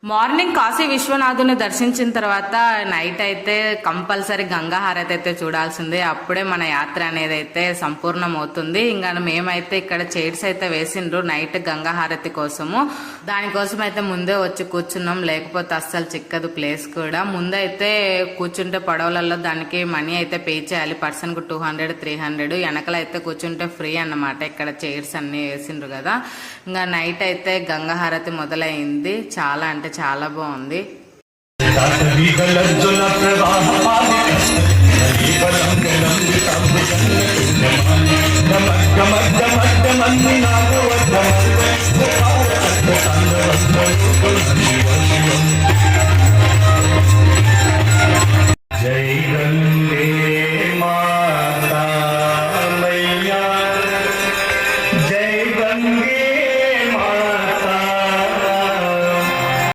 Morning Kashi విశ్వనాథుని దర్శించిన తర్వాత night అయితే కంపల్సరీ గంగా హారతి అయితే చూడాల్సిందే. అప్పుడే మన యాత్ర అనేది అయితే సంపూర్ణం అవుతుంది. ఇంకా మేమైతే ఇక్కడ చైర్స్ అయితే వేసిండ్రు నైట్ గంగా హారతి కోసము. దానికోసం అయితే ముందే వచ్చి కూర్చున్నాం, లేకపోతే అస్సలు చిక్కదు ప్లేస్ కూడా. ముందైతే కూర్చుంటే పడవలలో దానికి మనీ అయితే పే చేయాలి, పర్సన్ కు 200 300. వెనకలైతే కూర్చుంటే ఫ్రీ అన్నమాట. ఇక్కడ చైర్స్ అన్ని వేసిండ్రు కదా. ఇంకా నైట్ అయితే గంగా హారతి మొదలైంది. చాలా అంటే చాలా బాగుంది.